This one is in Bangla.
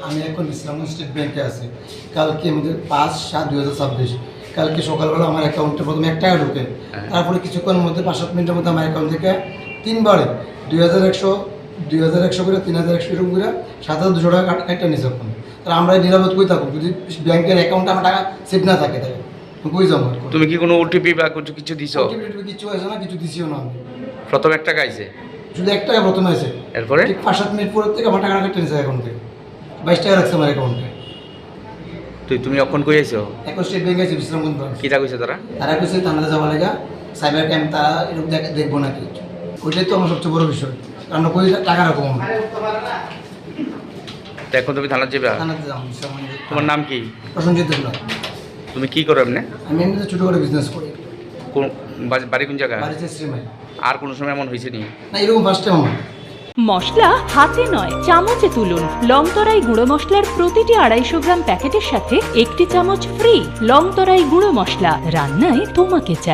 আমি এখন ইসলামী স্টেট ব্যাংকে আছি। কালকে আমাদের 5/7/2026 কালকে সকালবেলা আমার অ্যাকাউন্টে প্রথমে 1 টাকা ঢোকে, তারপরে কিছুক্ষণের মধ্যে 5-7 মিনিটের মধ্যে আমার অ্যাকাউন্ট থেকে 3বারে 2100 করে 3100 এরকম করে 7200 টাকা একটা নিছে। এখন তাহলে আমরা নিরাপদ কই থাকবো যদি ব্যাংকের অ্যাকাউন্টে আমার টাকা সেভ না থাকে? তাহলে কই জমা করব? তুমি কি কোনো ওটিপি বা কিছু দিছো? কিছু হয়েছে না, কিছু দিছিও না। আমি প্রথম 1 টাকা আইছে, শুধু 1 টাকা প্রথমে আছে, এরপরে ঠিক 5-7 মিনিট পর থেকে আমার টাকা কেটে নিছে অ্যাকাউন্ট থেকে। 22 টাকা রাখছে আমার অ্যাকাউন্টে। তুমি অখন কই আইছো? এখন স্টেট ব্যাংকে আছে বিশ্রামগঞ্জ ব্রাঞ্চ। কিটা কইছে তারা? তারা কইছে থানাতে যাওয়া লাগা, সাইবার ক্রাইম তারা এরকম দেখবো নাকি। ওইটাই তো আমার সবচেয়ে বড় বিষয়, কারণ কই টাকা রাখবো আমরা। তো এখন তুমি থানা যাবে? থানাতে যাবো বিশ্রামগঞ্জ। তোমার নাম কি? প্রসঞ্জিত দেবনাথ। তুমি কি করো এমনি? আমি এমনিতে ছোটো করে বিজনেস করি। কোন বাড়ি কোন জায়গা? বাড়িতে শ্রীমাই। আর কোনো সময় এমন হয়েছে নি? না, এরকম ফার্স্ট টাইম আমার। মশলা হাতে নয় চামচে তুলুন। লংতরাই গুঁড়ো মশলার প্রতিটি 250 গ্রাম প্যাকেটের সাথে 1টি চামচ ফ্রি। লংতরাই গুঁড়ো মশলা, রান্নায় তোমাকে চাই।